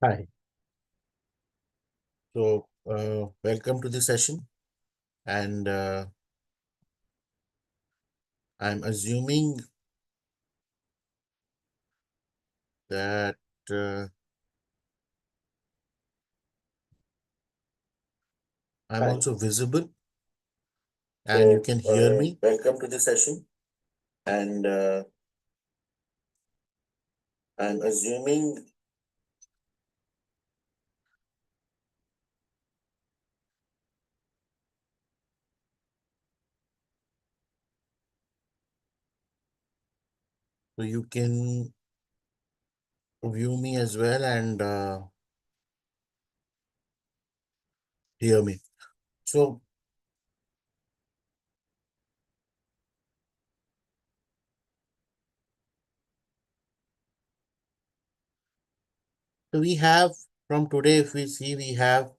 Hi. So, welcome to the session. And I'm assuming that I'm Hi. also visible and you can hear me. Welcome to the session. And I'm assuming So, you can view me as well and hear me. So, we have from today, if we see, we have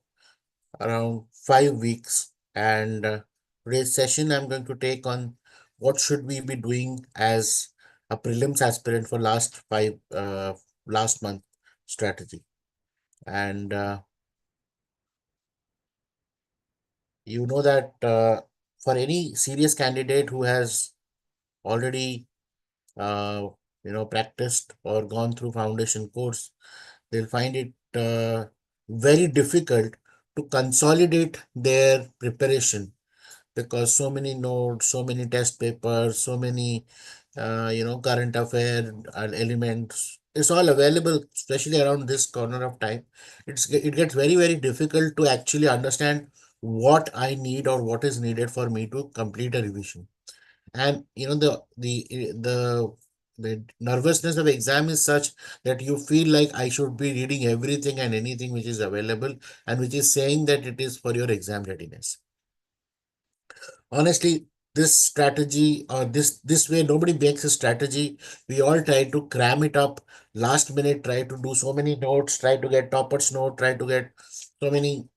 around 5 weeks. And today's session, I'm going to take on what should we be doing as a prelims aspirant for last month strategy. And you know that for any serious candidate who has already uh, practiced or gone through foundation course, they'll find it very difficult to consolidate their preparation, because so many notes, so many test papers, so many current affair elements, it's all available, especially around this corner of time. It gets very, very difficult to actually understand what I need or what is needed for me to complete a revision. And the nervousness of exam is such that you feel like I should be reading everything and anything which is available and which is saying that it is for your exam readiness. Honestly, this strategy, or this way, nobody makes a strategy. We all try to cram it up last minute, try to do so many notes, try to get toppers note, try to get so many,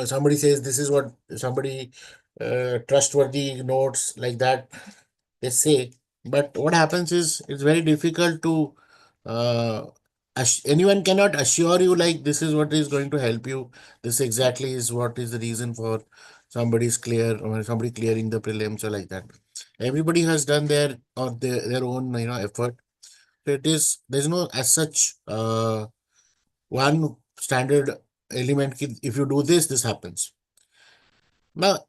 somebody says this is what somebody trustworthy notes, like that they say. But what happens is it's very difficult to uh, anyone cannot assure you like this is what is going to help you. This exactly is what is the reason for somebody's clear or somebody clearing the prelims or like that. Everybody has done their own effort. So there's no as such one standard element. If you do this, this happens. Now,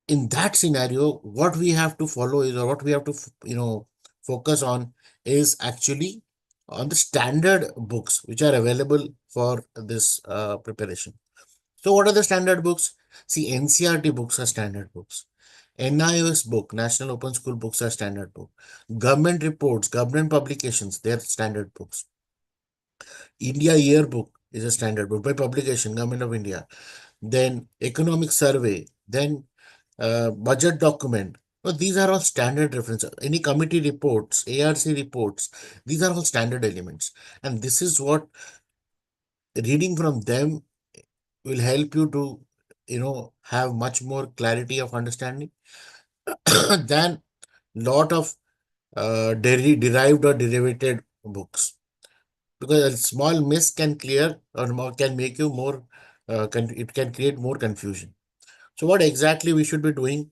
in that scenario, what we have to follow is, or what we have to, focus on is actually on the standard books which are available for this preparation. So, what are the standard books? See, NCRT books are standard books. NIOS book, National Open School books are standard book. Government reports, government publications, they're standard books. India Yearbook is a standard book by publication, Government of India. Then economic survey, then budget document. So these are all standard references. Any committee reports, ARC reports, these are all standard elements. And this is what reading from them will help you to, have much more clarity of understanding than lot of derived or derivative books. Because a small miss can clear or can make you more, it can create more confusion. So what exactly we should be doing?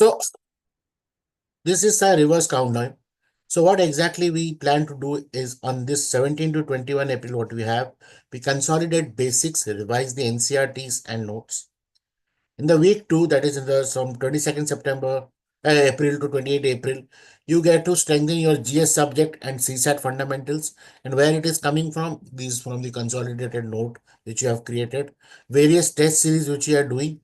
So this is a reverse countdown. So what exactly we plan to do is on this 17 to 21 April, what we have, we consolidate basics, revise the NCRTs and notes. In the week two, that is from 22nd September April to 28 April, you get to strengthen your GS subject and CSAT fundamentals. And where it is coming from, these from the consolidated note which you have created, various test series which you are doing.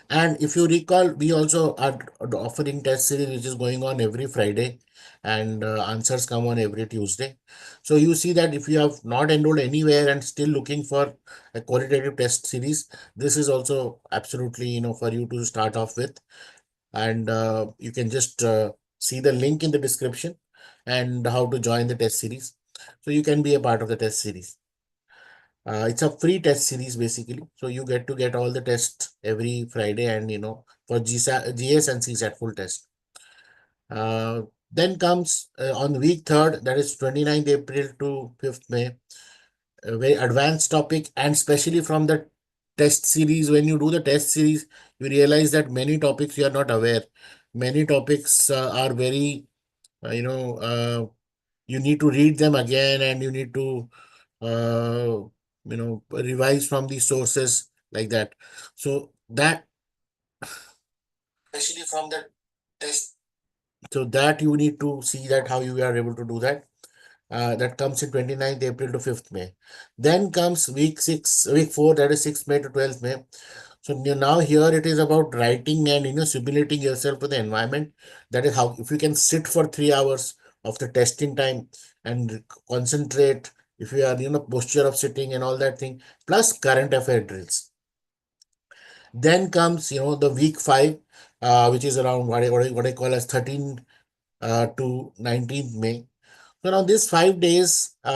And if you recall, we also are offering test series which is going on every Friday, and answers come on every Tuesday. So you see that if you have not enrolled anywhere and still looking for a qualitative test series, this is also absolutely, for you to start off with. And you can just see the link in the description and how to join the test series. So you can be a part of the test series. It's a free test series basically. So you get to get all the tests every Friday, and for GS and CSAT full test. Uh, then comes on week 3rd, that is 29th April to 5th May, a very advanced topic, and especially from the test series. When you do the test series, you realize that many topics you are not aware. Many topics are very, uh, you know, uh, you need to read them again, and you need to revise from the sources like that. So that, especially from the test, so that you need to see that how you are able to do that. That comes in 29th April to 5th May. Then comes week 4, that is 6th May to 12th May. So now here it is about writing and simulating yourself with the environment. That is how, if you can sit for 3 hours of the testing time and concentrate, if you are posture of sitting and all that thing, plus current affair drills. Then comes the week 5, which is around what I call as 13 to 19th May. So now these 5 days, we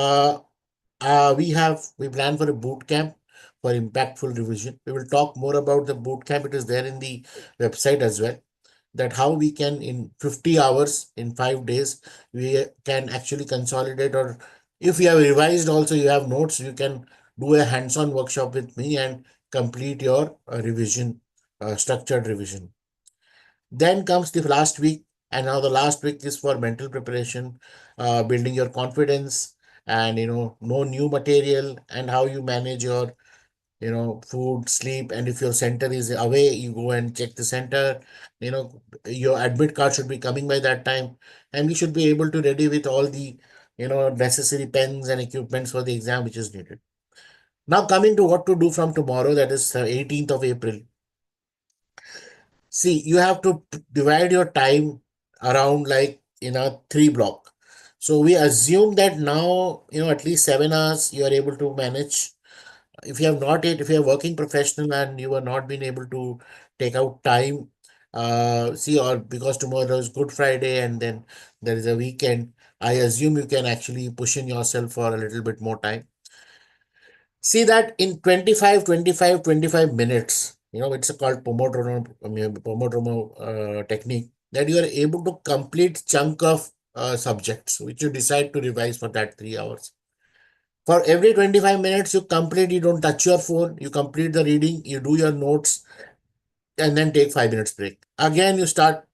plan for a boot camp for impactful revision. We will talk more about the boot camp. It is there in the website as well. That how we can, in 50 hours, in 5 days, we can actually consolidate, or if you have revised also, you have notes, you can do a hands-on workshop with me and complete your revision, structured revision. Then comes the last week, and now the last week is for mental preparation, building your confidence, and know new material and how you manage your food, sleep, and if your center is away, you go and check the center. Your admit card should be coming by that time, and we should be able to ready with all the necessary pens and equipments for the exam which is needed. Now coming to what to do from tomorrow, that is 18th of April. See, you have to divide your time around like in a three block. So we assume that now, at least 7 hours you are able to manage. If you have not yet, if you are working professional and you are not been able to take out time, see, or because tomorrow is Good Friday and then there is a weekend, I assume you can actually push in yourself for a little bit more time. See that in 25 minutes, it's called Pomodoro technique, that you are able to complete chunk of subjects which you decide to revise for that 3 hours. For every 25 minutes, you complete, you don't touch your phone, you complete the reading, you do your notes, and then take 5 minutes break. Again, you start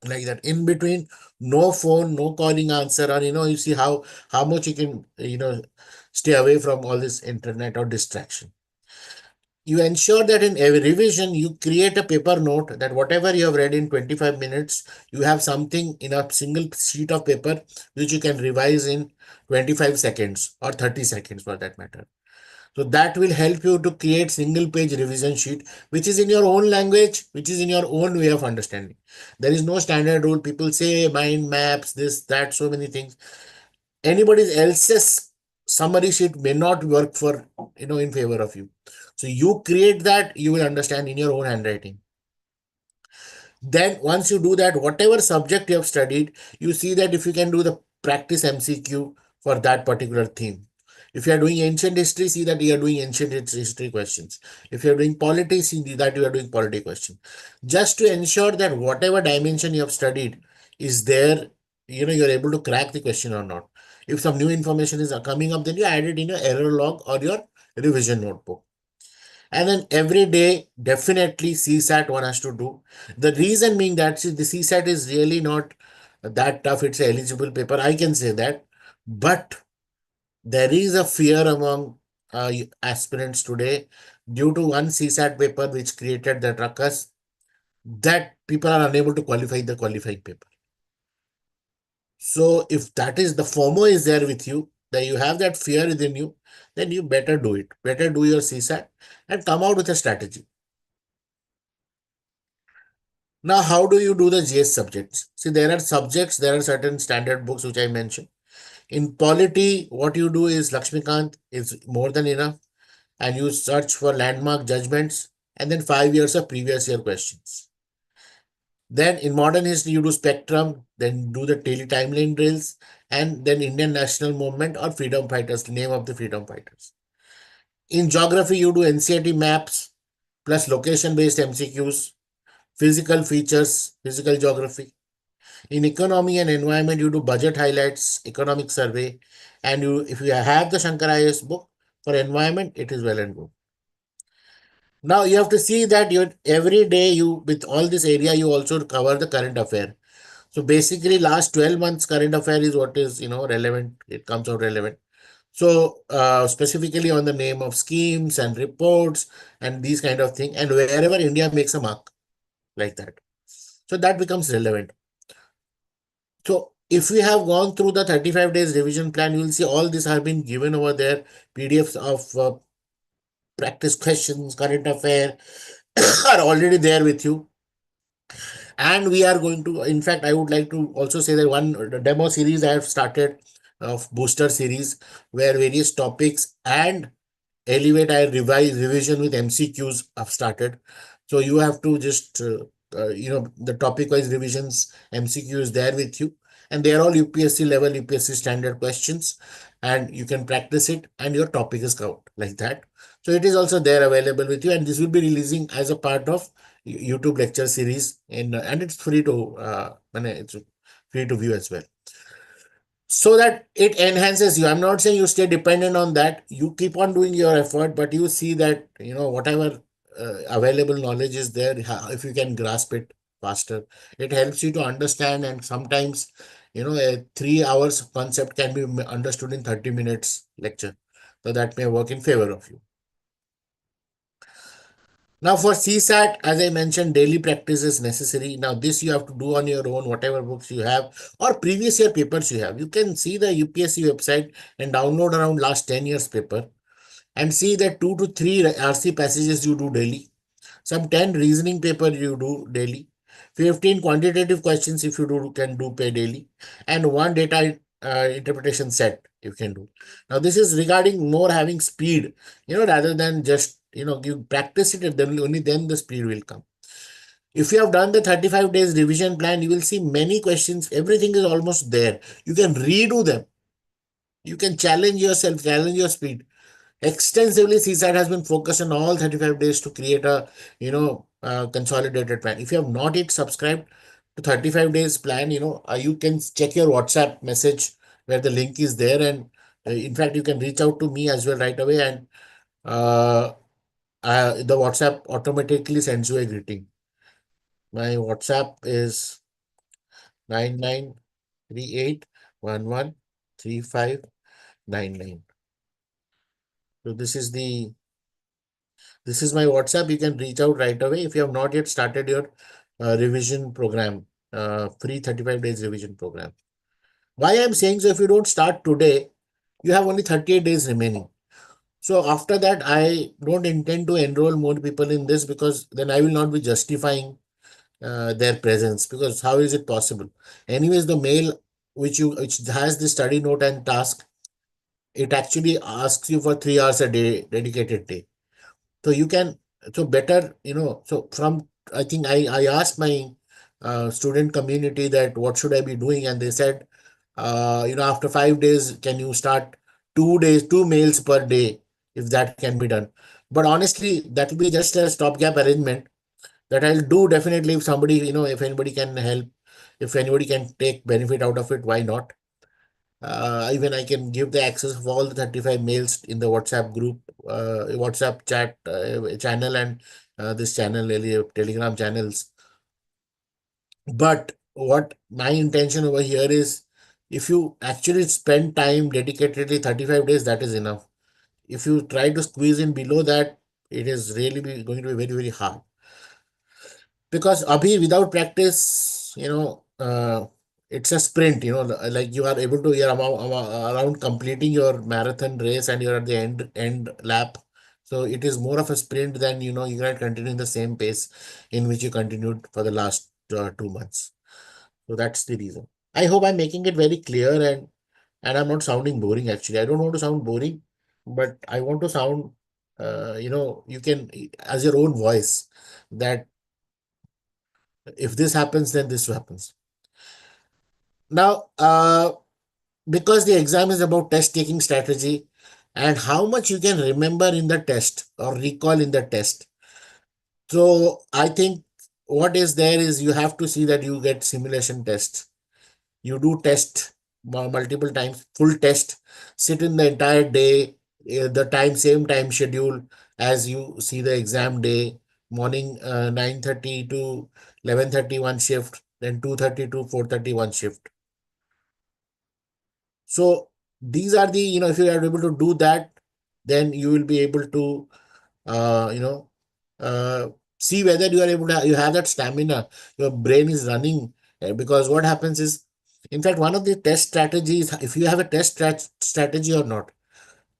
like that. In between, no phone, no calling answer, or you see how much you can stay away from all this internet or distraction. You ensure that in every revision, you create a paper note that whatever you have read in 25 minutes, you have something in a single sheet of paper which you can revise in 25 seconds or 30 seconds for that matter. So that will help you to create single page revision sheet, which is in your own language, which is in your own way of understanding. There is no standard rule. People say mind maps, this, that, so many things. Anybody else's summary sheet may not work for, in favor of you. So you create that, you will understand in your own handwriting. Then once you do that, whatever subject you have studied, you see that if you can do the practice MCQ for that particular theme. If you are doing ancient history, see that you are doing ancient history questions. If you are doing polity, see that you are doing polity question. Just to ensure that whatever dimension you have studied is there, you are able to crack the question or not. If some new information is coming up, then you add it in your error log or your revision notebook. And then every day, definitely CSAT one has to do. The reason being that, see, the CSAT is really not that tough. It's an eligible paper. I can say that. But there is a fear among aspirants today due to one CSAT paper which created the ruckus. that people are unable to qualify the qualifying paper. So if that is the FOMO is there with you, that you have that fear within you, then you better do it. Better do your CSAT and come out with a strategy. Now, how do you do the GS subjects? See, there are subjects, there are certain standard books which I mentioned. In polity, what you do is Lakshmikant is more than enough, and you search for landmark judgments and then 5 years of previous year questions. Then in modern history, you do spectrum, then do the daily timeline drills, and then Indian national movement or freedom fighters, the name of the freedom fighters. In geography, you do NCERT maps plus location based MCQs, physical features, physical geography. In economy and environment, you do budget highlights, economic survey, and you if you have the Shankar IAS book for environment, it is well and good. Now you have to see that you every day you with all this area you also cover the current affair. So basically, last 12 months current affair is what is relevant. It comes out relevant. So specifically on the name of schemes and reports and these kind of thing, and wherever India makes a mark like that, so that becomes relevant. So if we have gone through the 35 days revision plan, you will see all this have been given over there. PDFs of practice questions, current affair are already there with you. And we are going to, in fact, I would like to also say that one demo series I have started of booster series where various topics and elevate I revise revision with MCQs have started. So you have to just the topic wise revisions MCQ is there with you, and they are all UPSC level, UPSC standard questions, and you can practice it and your topic is covered like that. So it is also there available with you, and this will be releasing as a part of YouTube lecture series in and it's free to it's free to view as well, so that it enhances you. I'm not saying you stay dependent on that. You keep on doing your effort, but you see that whatever available knowledge is there, if you can grasp it faster, it helps you to understand. And sometimes a 3 hours concept can be understood in 30 minutes lecture, so that may work in favor of you. Now for CSAT, as I mentioned, daily practice is necessary. Now this you have to do on your own, whatever books you have or previous year papers you have. You can see the UPSC website and download around last 10 years paper and see that 2 to 3 RC passages you do daily. Some 10 reasoning paper you do daily. 15 quantitative questions if you can do pay daily. And one data interpretation set you can do. Now this is regarding more having speed, rather than just, you practice it and then only then the speed will come. If you have done the 35 days revision plan, you will see many questions. Everything is almost there. You can redo them. You can challenge yourself, challenge your speed. Extensively, CSAT has been focused on all 35 days to create a consolidated plan. If you have not yet subscribed to 35 days plan, you can check your WhatsApp message where the link is there, and in fact you can reach out to me as well right away, and uh, the WhatsApp automatically sends you a greeting. My WhatsApp is 9938113599. So this is my WhatsApp. You can reach out right away if you have not yet started your revision program, free 35 days revision program. Why I'm saying so, if you don't start today, you have only 38 days remaining. So after that, I don't intend to enroll more people in this, because then I will not be justifying their presence, because how is it possible? Anyways, the mail which has the study note and task, it actually asks you for 3 hours a day, dedicated day. So you can, so better, so from, I think I asked my student community that what should I be doing, and they said, after 5 days, can you start 2 days, 2 mails per day, if that can be done. But honestly, that will be just a stopgap arrangement that I'll do definitely if somebody, if anybody can help, if anybody can take benefit out of it, why not? Even I can give the access of all the 35 mails in the WhatsApp group, WhatsApp chat channel, and this channel, Telegram channels. But what my intention over here is, if you actually spend time dedicatedly 35 days, that is enough. If you try to squeeze in below that, it is really going to be very, very hard. because abhi without practice, it's a sprint, like you are able to, you're around completing your marathon race and you're at the end lap. So it is more of a sprint than, you cannot continue in the same pace in which you continued for the last 2 months. So that's the reason. I hope I'm making it very clear, and I'm not sounding boring actually. I don't want to sound boring, but I want to sound, you can, as your own voice, that if this happens, then this happens. Now, because the exam is about test taking strategy and how much you can remember in the test or recall in the test. So I think what is there is you have to see that you get simulation tests. You do test multiple times, full test, sit in the entire day, the same time schedule as you see the exam day, morning 9:30 to 11:30 one shift, then 2:30 to 4:30 one shift. So these are the, if you are able to do that, then you will be able to, uh, you know, uh, see whether you are able to, you have that stamina, your brain is running. Because what happens is, in fact, one of the test strategies, if you have a strategy or not,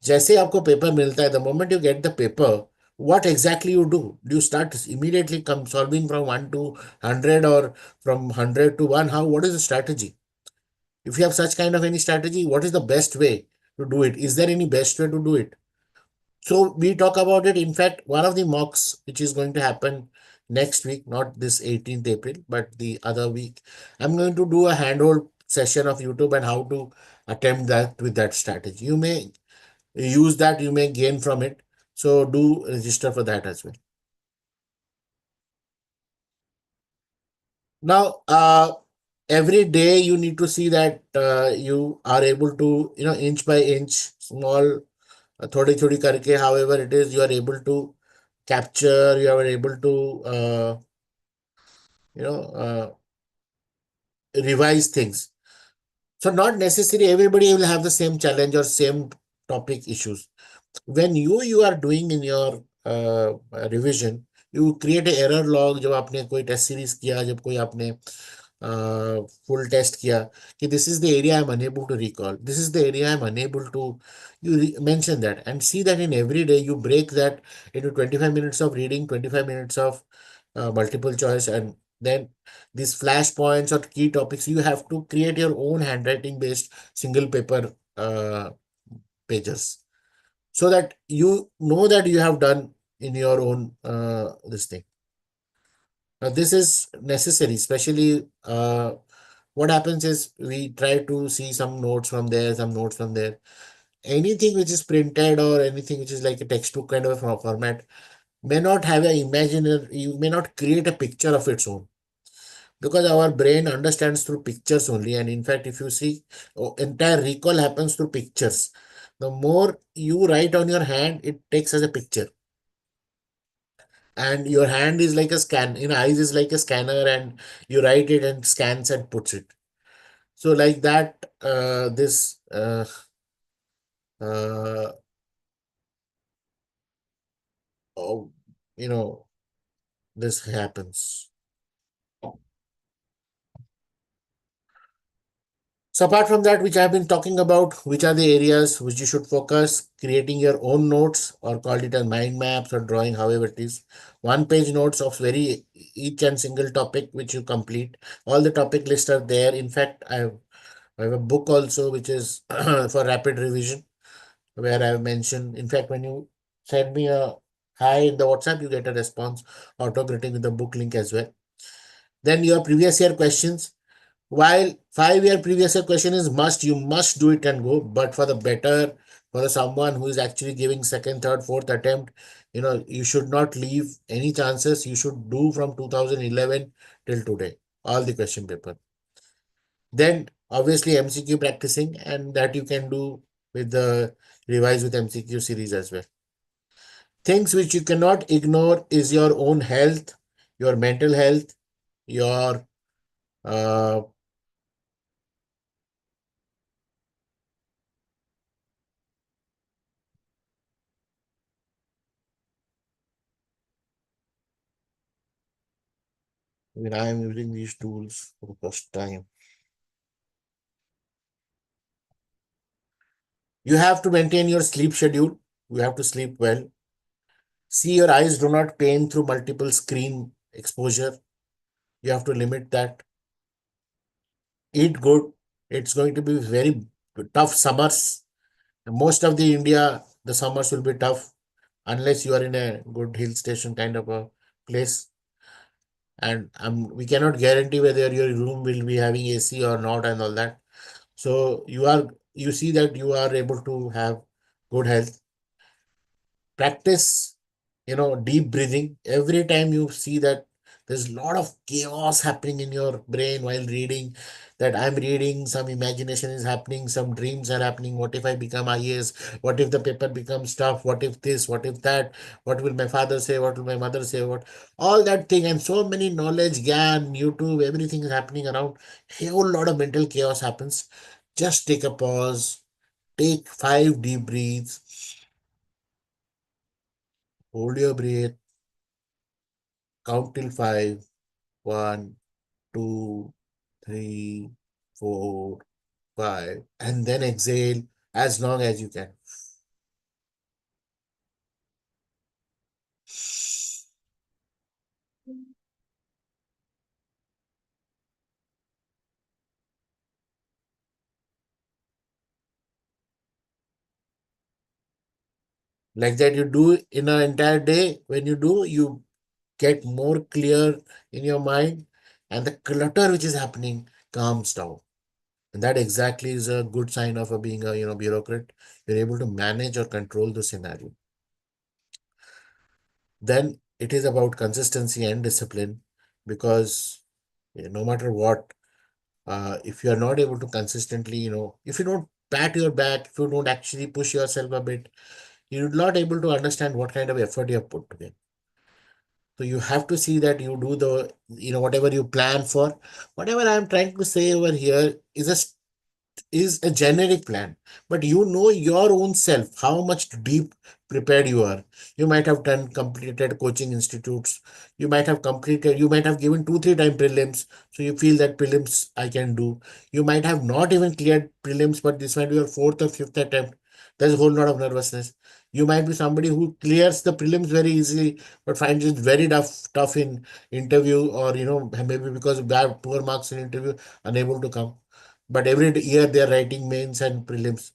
जैसे आपको paper मिलता है, the moment you get the paper, what exactly you do? Do you start immediately come solving from 1 to 100 or from 100 to 1? What is the strategy? If you have such kind of any strategy, what is the best way to do it? Is there any best way to do it? So we talk about it. In fact, one of the mocks which is going to happen next week, not this 18th April, but the other week, I'm going to do a handhold session of YouTube and how to attempt that with that strategy. You may use that, you may gain from it. So do register for that as well. Now, every day you need to see that you are able to, inch by inch, small, थोड़ी थोड़ी करके, however it is, you are able to capture, you are able to, you know, revise things. So not necessarily everybody will have the same challenge or same topic issues. When you are doing in your revision, you create a error log. जब आपने कोई test series किया, जब कोई आपने full test किया, कि this is the area I'm unable to recall, this is the area I'm unable to, you mention that and see that in every day you break that into 25 minutes of reading, 25 minutes of multiple choice, and then these flashpoints or key topics, you have to create your own handwriting based single paper pages, so that you know that you have done in your own this thing. Now this is necessary, especially what happens is we try to see some notes from there, some notes from there. Anything which is printed or anything which is like a textbook kind of a format may not have a imaginer, you may not create a picture of its own, because our brain understands through pictures only. And in fact, if you see, entire recall happens through pictures. The more you write on your hand, it takes as a picture, and your hand is like a scan, eyes is like a scanner, and you write it and scans and puts it. So like that, this uh, oh, you know this happens. So apart from that, which I've been talking about, which are the areas which you should focus, creating your own notes, or call it as mind maps or drawing, however it is. One page notes of very each and single topic which you complete. All the topic lists are there. In fact, I have a book also which is for rapid revision, where I've mentioned. In fact, when you send me a hi in the WhatsApp, you get a response auto-greeting with the book link as well. Then your previous year questions. While 5 year previous year question is must, you must do it and go. But for the better, for the someone who is actually giving second, third, fourth attempt, you should not leave any chances. You should do from 2011 till today, all the question paper. Then obviously MCQ practicing, and that you can do with the revise with MCQ series as well. Things which you cannot ignore is your own health, your mental health, your uh, When I am using these tools for the first time, you have to maintain your sleep schedule. You have to sleep well. See, your eyes do not pain through multiple screen exposure. You have to limit that. Eat good. It's going to be very tough summers. Most of the India, the summers will be tough unless you are in a good hill station kind of a place. And we cannot guarantee whether your room will be having AC or not and all that. So you see that you are able to have good health. Practice, deep breathing. Every time you see that there's a lot of chaos happening in your brain while reading, that I'm reading, some imagination is happening, some dreams are happening. What if I become IAS? What if the paper becomes tough? What if this? What if that? What will my father say? What will my mother say? What all that thing, and so many knowledge, GAN, YouTube, everything is happening around. A whole lot of mental chaos happens. Just take a pause, take 5 deep breaths, hold your breath, count till five. One, two, three, 4, 5, and then exhale as long as you can. Like that, you do in an entire day. When you do, you get more clear in your mind, and the clutter which is happening calms down. And that exactly is a good sign of a being a bureaucrat. You're able to manage or control the scenario. Then it is about consistency and discipline, because no matter what, if you are not able to consistently, if you don't pat your back, if you don't actually push yourself a bit, you're not able to understand what kind of effort you have put together. So you have to see that you do the, whatever you plan for. Whatever I'm trying to say over here is a generic plan, but you know your own self, how much deep prepared you are. You might have done completed coaching institutes. You might have given 2 3 time prelims, so you feel that prelims I can do. You might have not even cleared prelims, but this might be your fourth or fifth attempt. There's a whole lot of nervousness. You might be somebody who clears the prelims very easily, but finds it very tough in interview, or maybe because of bad poor marks in interview, unable to come. But every year they are writing mains and prelims.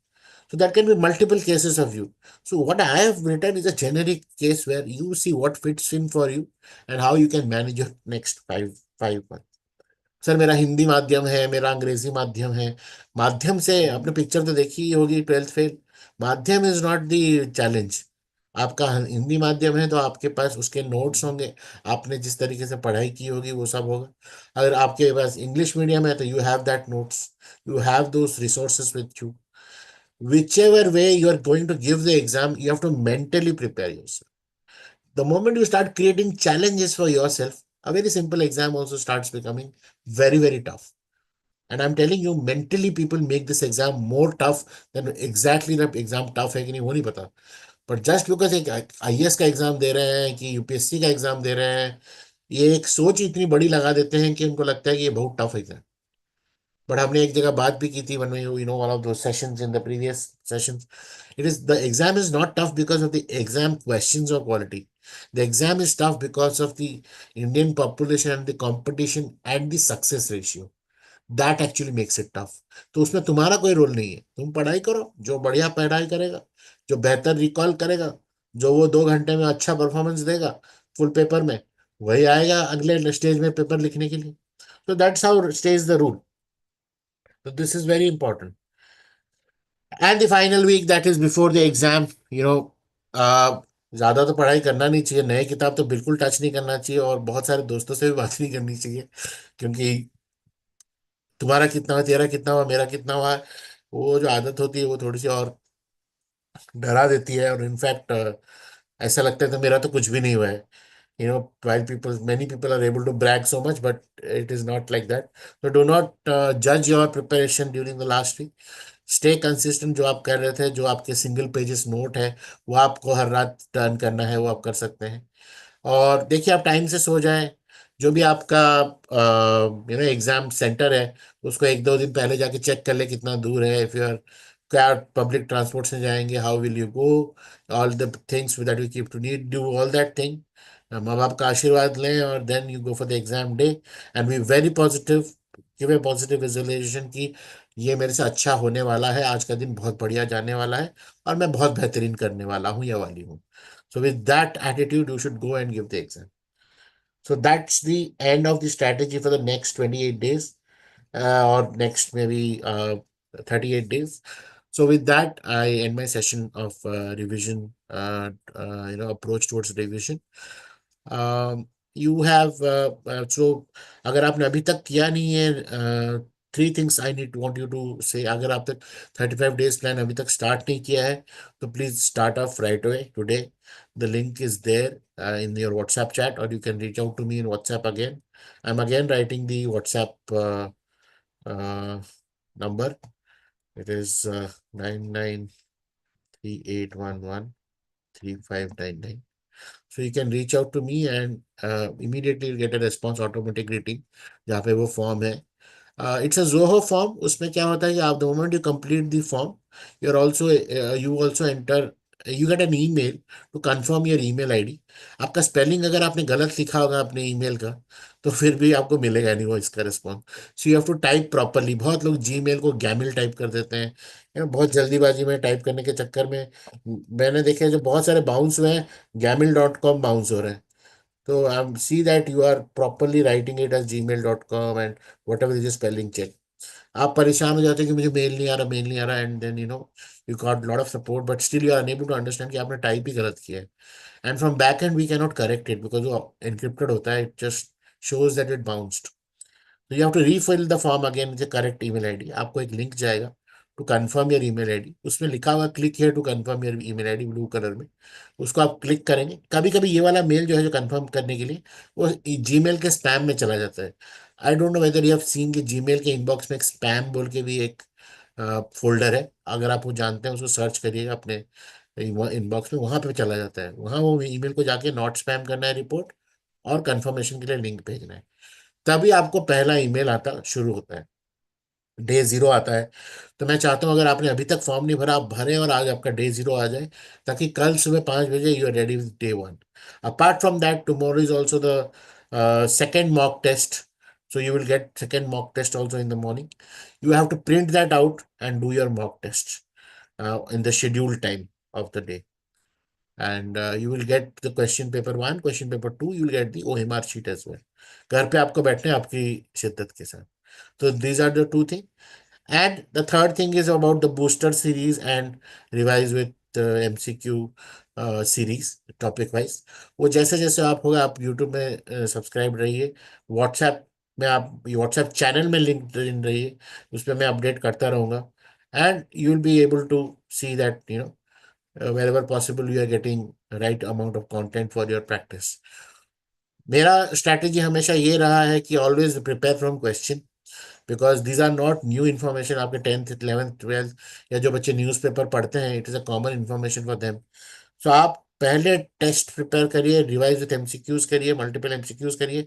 So that can be multiple cases of you. So what I have written is a generic case where you see what fits in for you and how you can manage your next five months. Sir मेरा हिंदी माध्यम है, मेरा अंग्रेजी माध्यम है. माध्यम से आपने पिक्चर तो देखी ही होगी, 12th फेल. माध्यम इज नॉट द चैलेंज. आपका हिंदी माध्यम है तो आपके पास उसके नोट्स होंगे. आपने जिस तरीके से पढ़ाई की होगी वो सब होगा. अगर आपके पास इंग्लिश मीडियम है तो you have that notes, you have those resources with you. Whichever way you are going to give the exam, you have to mentally prepare yourself. The moment you start creating challenges for yourself, a very simple exam also starts becoming very, very tough. And I'm telling you, mentally people make this exam more tough than exactly the exam tough है कि नहीं वो नहीं पता. But just because एक IAS का exam दे रहे हैं कि यूपीएससी का एग्जाम दे रहे हैं, ये एक सोच इतनी बड़ी लगा देते हैं कि उनको लगता है कि ये बहुत टफ एग्जाम. बट हमने एक जगह बात भी की थी, when we, one of those sessions in the previous sessions, it is the exam is not tough because of the exam questions or quality. The exam is tough because of the Indian population and the competition and the success ratio. That actually makes it tough. तो उसमें तुम्हारा कोई role नहीं है. तुम पढ़ाई करो, जो बढ़िया पढ़ाई करेगा, जो बेहतर रिकॉल करेगा, जो वो 2 घंटे में अच्छा परफॉर्मेंस देगा फुल पेपर में, वही आएगा अगले स्टेज में पेपर लिखने के लिए. तो that's how stage the rule. So this is very important. And the final week, that is before the exam, uh, ज्यादा तो पढ़ाई करना नहीं चाहिए. नए किताब तो बिल्कुल टच नहीं करना चाहिए, और बहुत सारे दोस्तों से भी बात नहीं करनी चाहिए, क्योंकि तुम्हारा कितना हुआ, तेरा कितना हुआ, मेरा कितना हुआ, वो जो आदत होती है वो थोड़ी सी और डरा देती है. और इनफैक्ट ऐसा लगता है तो मेरा तो कुछ भी नहीं हुआ है. While many people are able to brag so much, but it is not like that. So do not judge your preparation during the last week. Stay consistent. जो आप कर रहे थे, जो आपके सिंगल पेजेस नोट है, वो आपको हर रात टर्न करना है, वो आप कर सकते हैं. और देखिए, आप टाइम से सो जाएं, जो भी आपका एग्जाम सेंटर है, उसको एक दो दिन पहले जाके चेक कर ले कितना दूर है। इफ यू आर क्या पब्लिक ट्रांसपोर्ट से जाएंगे, how will you go, all the things that you keep to need, do all that thing. माँ बाप का आशीर्वाद लें और then you go for the exam day and be very positive, give a positive visualisation की ये मेरे से अच्छा होने वाला है, आज का दिन बहुत बढ़िया जाने वाला है और मैं बहुत बेहतरीन करने वाला हूँ या वाली हूँ। So with that attitude, you should go and give the exam. So that's the end of the strategy for the next 28 days, or next maybe 38 days. So with that, I end my session of revision, approach towards revision. You have so अगर आपने अभी तक किया नहीं है, three things I need want you to say, अगर आप तक 35 days प्लान अभी तक स्टार्ट नहीं किया है तो please start off right away today. The link is there in your WhatsApp chat, or you can reach out to me in WhatsApp again. I'm again writing the WhatsApp uh, number. It is 9938113599. So you can reach out to me and immediately you'll get a response automatic greeting जहाँ पे वो form है। It's a Zoho form. उसमें क्या होता है कि आप the moment you complete the form, you also enter, you get an email to confirm your email ID. आपका स्पेलिंग अगर आपने गलत लिखा होगा अपने ईमेल का तो फिर भी आपको मिलेगा नहीं वो इसका response. So you have to type properly. बहुत लोग जीमेल को गैमिल टाइप कर देते हैं, बहुत जल्दीबाजी में टाइप करने के चक्कर में मैंने देखे जो बहुत सारे बाउंस हुए हैं, gmail.com बाउंस हो रहे हैं। तो I see that you are properly writing it as gmail.com and whatever is spelling check. आप परेशान हो जाते हैं कि मुझे मेल नहीं आ रहा, मेल नहीं आ रहा, and then you got lot of support but still you are unable to understand कि आपने टाइप ही गलत किया है। And from back end we can not correct it because वो एनक्रिप्टेड होता है, it just shows that it bounced. So you have to refill the form again with the correct email ID. आपको एक link जाएगा to confirm your email ID, उसमें लिखा हुआ click here to confirm your email ID blue colour में। उसको आप click करेंगे, कभी कभी ये वाला मेल जो है जो कंफर्म करने के लिए वो जीमेल के स्पैम में चला जाता है। I don't know whether you have seen कि जीमेल के इनबॉक्स में एक स्पैम बोल के भी एक फोल्डर है। अगर आप वो जानते हैं उसको सर्च करिएगा अपने इनबॉक्स में, वहां पे चला जाता है। वहां वो ईमेल को जाके नॉट स्पैम करना है रिपोर्ट और कंफर्मेशन के लिए लिंक भेजना है, तभी आपको पहला ईमेल आता शुरू होता है, डे जीरो आता है। तो मैं चाहता हूँ अगर आपने अभी तक फॉर्म नहीं भरा आप भरें और आज आपका डे जीरो आ जाए, ताकि कल सुबह 5 बजे you are ready with day one. Apart from that tomorrow is also the second mock test, so you will get second mock test also in the morning. You have to print that out and do your mock test in the scheduled time of the day, and you will get the question paper one, question paper two, you will get the OMR sheet as well। घर पे आपको बैठने हैं आपकी शिद्दत के साथ। तो these are the two things। And the third thing is about the booster series and revise with MCQ series topic wise। वो जैसे जैसे आप होगा आप YouTube में सब्सक्राइब रहिए, WhatsApp में आप WhatsApp चैनल में लिंक इन रहिए, उसमें मैं अपडेट करता रहूँगा। And you will be able to see that wherever possible you are getting right amount of content for your practice। मेरा स्ट्रैटेजी हमेशा ये रहा है कि always prepare from question, because these are not new information. आपके 10th 11th 12th या जो बच्चे न्यूज़पेपर पढ़ते हैं, it is a common information for them. So आप पहले टेस्ट प्रिपेयर करिए, रिवाइज विथ एमसीक्यूज करिए, मल्टीपल एमसीक्यूज करिए,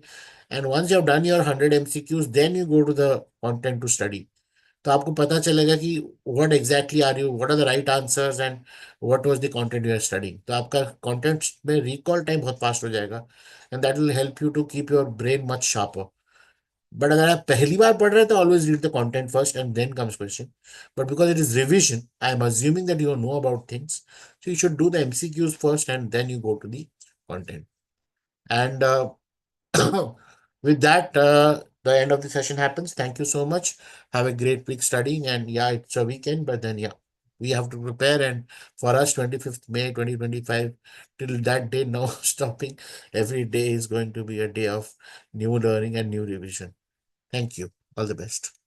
and once you have done your 100 MCQs then you go to the content to study. तो आपको पता चलेगा कि what exactly are you, what are the right answers and what was the content you are studying. तो आपका content में recall time बहुत fast हो जाएगा and that will help you to keep your brain much sharper. But अगर आप पहली बार पढ़ रहे हैं तो always read the content first and then comes question. But because it is revision I am assuming that you know about things, so you should do the MCQs first and then you go to the content. And with that, the end of the session happens. Thank you so much. Have a great week studying. And yeah, it's a weekend, but then yeah, we have to prepare. And for us, 25th May 2025, till that day, no stopping. Every day is going to be a day of new learning and new revision. Thank you. All the best.